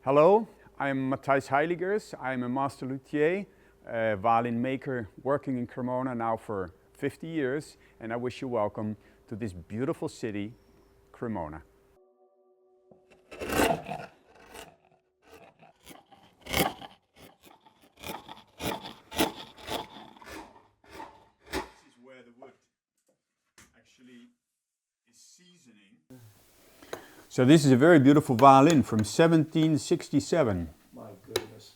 Hello, I'm Mathijs Heyligers. I'm a master luthier, a violin maker working in Cremona now for 50 years, and I wish you welcome to this beautiful city, Cremona. This is where the wood actually is seasoning. So this is a very beautiful violin from 1767. My goodness.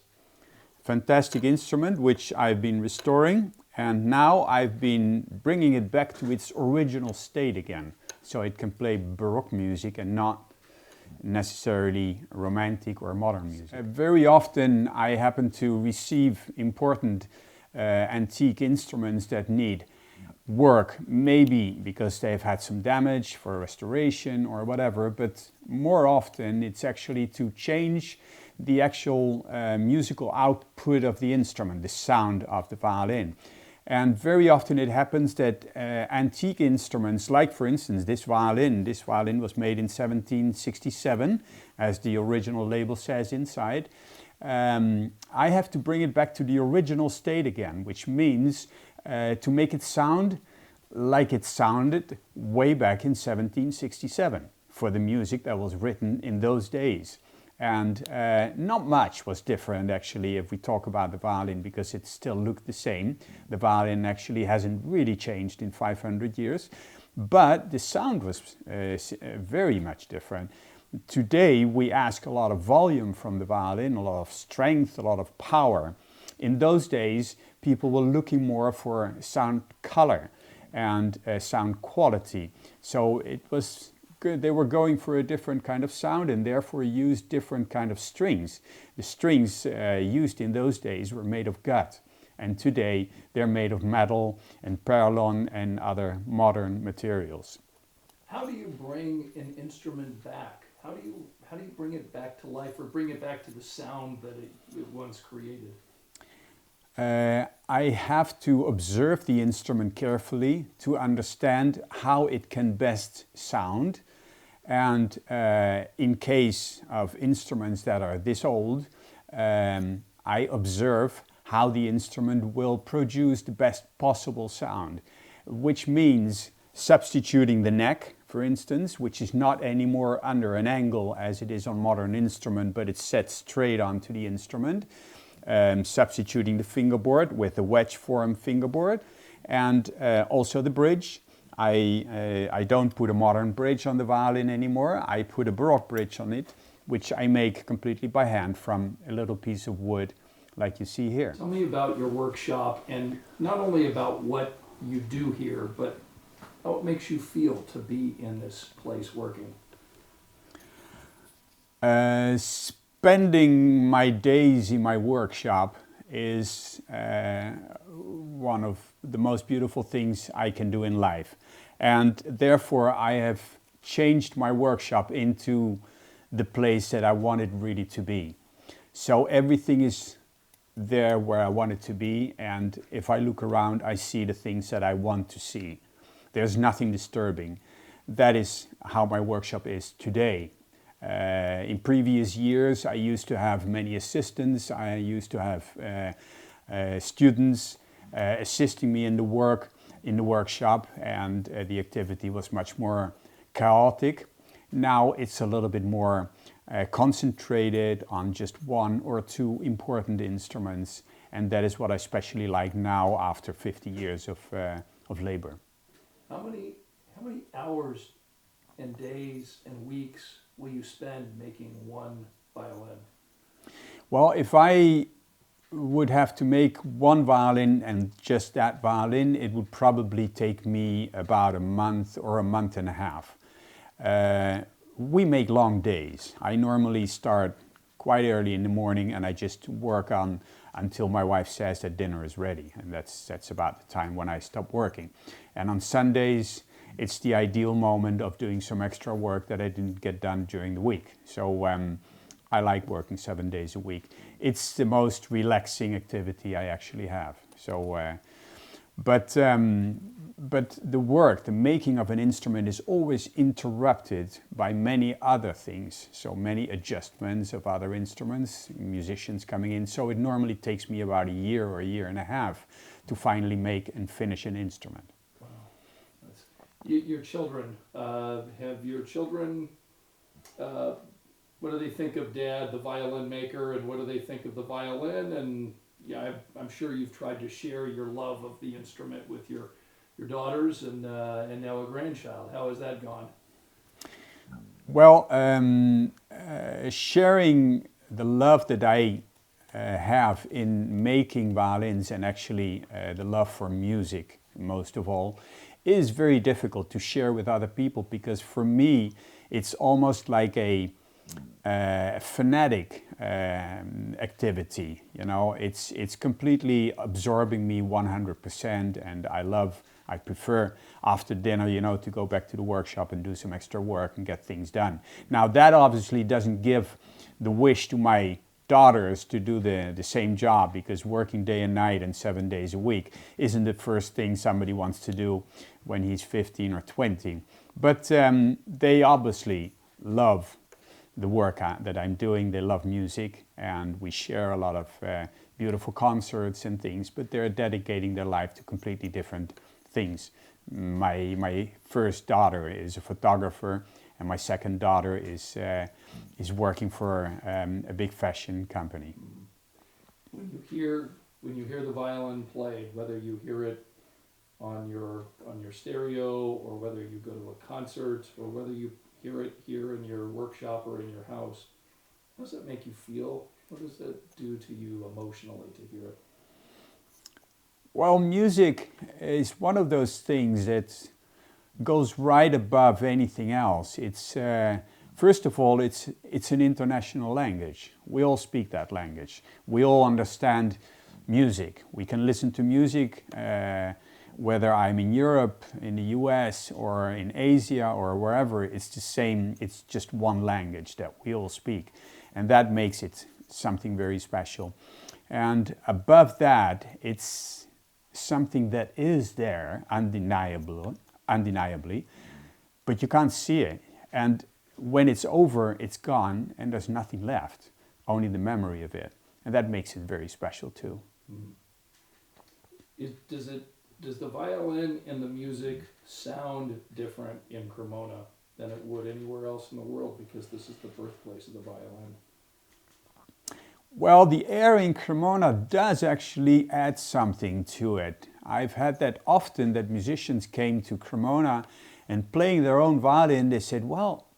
Fantastic instrument which I've been restoring, and now I've been bringing it back to its original state again, so it can play baroque music and not necessarily romantic or modern music. Very often I happen to receive important antique instruments that need work, maybe because they've had some damage for restoration or whatever, but more often it's actually to change the actual musical output of the instrument, the sound of the violin. And very often it happens that antique instruments, like for instance this violin was made in 1767, as the original label says inside. I have to bring it back to the original state again, which means to make it sound like it sounded way back in 1767 for the music that was written in those days. And not much was different actually if we talk about the violin, because it still looked the same. The violin actually hasn't really changed in 500 years, but the sound was very much different. Today we ask a lot of volume from the violin, a lot of strength, a lot of power. In those days people were looking more for sound color and sound quality. So it was good. They were going for a different kind of sound and therefore used different kind of strings. The strings used in those days were made of gut, and today they're made of metal and perlon and other modern materials. How do you bring an instrument back? How do you bring it back to life, or bring it back to the sound that it once created? I have to observe the instrument carefully to understand how it can best sound. And in case of instruments that are this old, I observe how the instrument will produce the best possible sound, which means substituting the neck, for instance, which is not anymore under an angle as it is on modern instrument, but it's set straight onto the instrument. Substituting the fingerboard with the wedge form fingerboard, and also the bridge. I don't put a modern bridge on the violin anymore. I put a baroque bridge on it, which I make completely by hand from a little piece of wood like you see here. Tell me about your workshop, and not only about what you do here, but how it makes you feel to be in this place working. Spending my days in my workshop is one of the most beautiful things I can do in life. And therefore I have changed my workshop into the place that I want it really to be. So everything is there where I want it to be, and if I look around I see the things that I want to see. There's nothing disturbing. That is how my workshop is today. In previous years I used to have many assistants. I used to have students assisting me in the work in the workshop, and the activity was much more chaotic. Now it's a little bit more concentrated on just one or two important instruments, and that is what I especially like now after 50 years of labor. How many hours and days and weeks will you spend making one violin? Well, if I would have to make one violin and just that violin, it would probably take me about a month or a month and a half. We make long days. I normally start quite early in the morning and I just work on until my wife says that dinner is ready, and that's about the time when I stop working. And on Sundays it's the ideal moment of doing some extra work that I didn't get done during the week. So I like working 7 days a week. It's the most relaxing activity I actually have. So, but But the work, the making of an instrument is always interrupted by many other things. So many adjustments of other instruments, musicians coming in. So it normally takes me about a year or a year and a half to finally make and finish an instrument. Wow. Your children, have your children, what do they think of Dad, the violin maker, and what do they think of the violin? And yeah, I'm sure you've tried to share your love of the instrument with your daughters and now a grandchild. How has that gone? Well, sharing the love that I have in making violins, and actually the love for music most of all, is very difficult to share with other people, because for me it's almost like a fanatic activity. You know, it's completely absorbing me 100%, and I prefer after dinner, you know, to go back to the workshop and do some extra work and get things done. Now that obviously doesn't give the wish to my daughters to do the same job, because working day and night and 7 days a week isn't the first thing somebody wants to do when he's 15 or 20. But they obviously love the work that I'm doing. They love music, and we share a lot of beautiful concerts and things, but they're dedicating their life to completely different things. My first daughter is a photographer, and my second daughter is working for a big fashion company. When you hear the violin played, whether you hear it on your stereo, or whether you go to a concert, or whether you hear it here in your workshop or in your house, how does that make you feel? What does that do to you emotionally to hear it? Well, music is one of those things that goes right above anything else. It's first of all, it's an international language. We all speak that language. We all understand music. We can listen to music whether I'm in Europe, in the US, or in Asia, or wherever. It's the same. It's just one language that we all speak, and that makes it something very special. And above that, it's something that is there undeniably, but you can't see it. And when it's over, it's gone, and there's nothing left, only the memory of it. And that makes it very special too. Does the violin and the music sound different in Cremona than it would anywhere else in the world, because this is the birthplace of the violin? Well, the air in Cremona does actually add something to it. I've had that often, that musicians came to Cremona and playing their own violin, they said, well,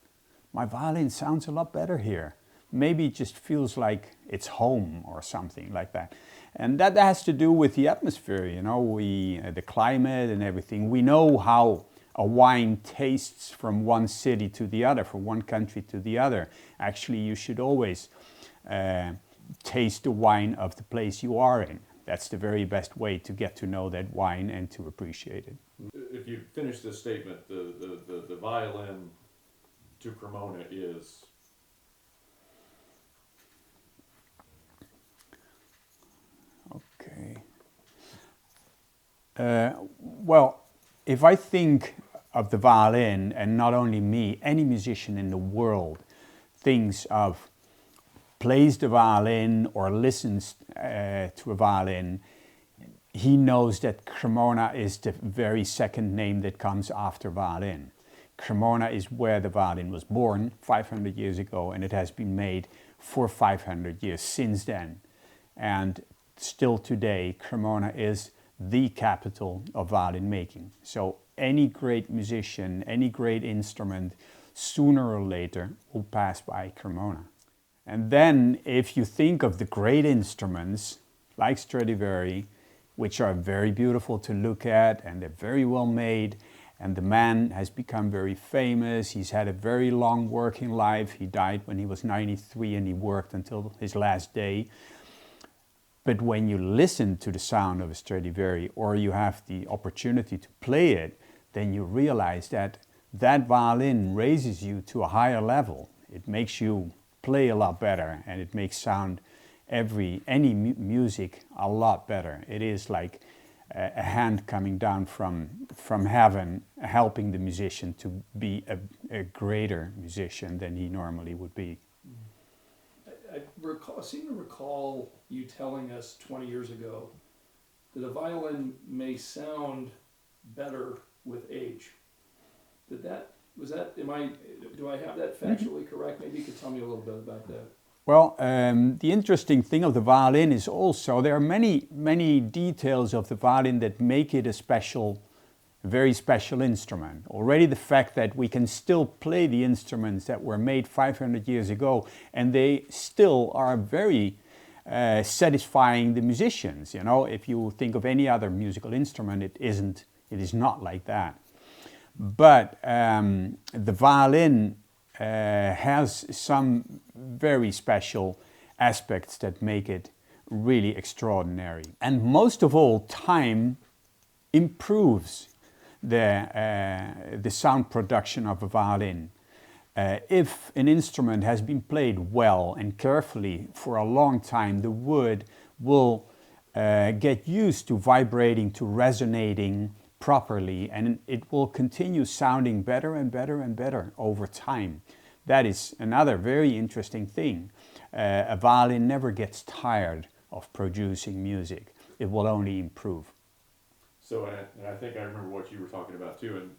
my violin sounds a lot better here. Maybe it just feels like it's home or something like that. And that has to do with the atmosphere, you know, the climate and everything. We know how a wine tastes from one city to the other, from one country to the other. Actually, you should always taste the wine of the place you are in. That's the very best way to get to know that wine and to appreciate it. If you finish this statement, the violin to Cremona is... Okay. Well, if I think of the violin, and not only me, any musician in the world thinks of, plays the violin or listens to a violin, he knows that Cremona is the very second name that comes after violin. Cremona is where the violin was born 500 years ago, and it has been made for 500 years since then. And still today, Cremona is the capital of violin making. So any great musician, any great instrument, sooner or later will pass by Cremona. And then if you think of the great instruments like Stradivari, which are very beautiful to look at, and they're very well made, and the man has become very famous. He's had a very long working life. He died when he was 93, and he worked until his last day. But when you listen to the sound of a Stradivari, or you have the opportunity to play it, then you realize that that violin raises you to a higher level. It makes you play a lot better, and it makes any music a lot better. It is like a hand coming down from heaven, helping the musician to be a greater musician than he normally would be. I seem to recall you telling us 20 years ago that a violin may sound better with age. Do I have that factually correct? Maybe you could tell me a little bit about that. Well, the interesting thing of the violin is also there are many details of the violin that make it a very special instrument. Already the fact that we can still play the instruments that were made 500 years ago and they still are very satisfying the musicians. You know, if you think of any other musical instrument, it is not like that. But the violin has some very special aspects that make it really extraordinary. And most of all, time improves the sound production of a violin. If an instrument has been played well and carefully for a long time, the wood will get used to vibrating, to resonating properly, and it will continue sounding better and better and better over time. That is another very interesting thing. A violin never gets tired of producing music. It will only improve. So, and I think I remember what you were talking about too. And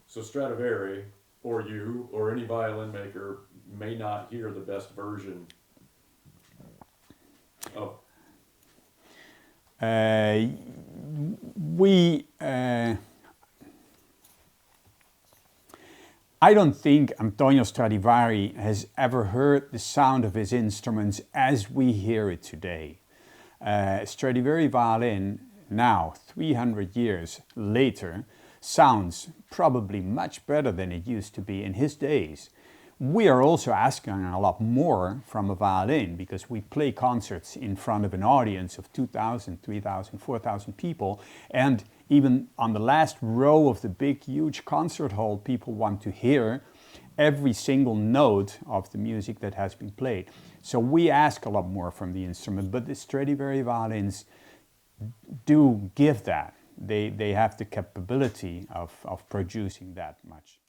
so Stradivari, or you, or any violin maker may not hear the best version of. I don't think Antonio Stradivari has ever heard the sound of his instruments as we hear it today. Stradivari violin, now 300 years later, sounds probably much better than it used to be in his days. We are also asking a lot more from a violin because we play concerts in front of an audience of 2,000, 3,000, 4,000 people, and even on the last row of the big, huge concert hall, people want to hear every single note of the music that has been played. So we ask a lot more from the instrument, but the Stradivari violins do give that. They have the capability of producing that much.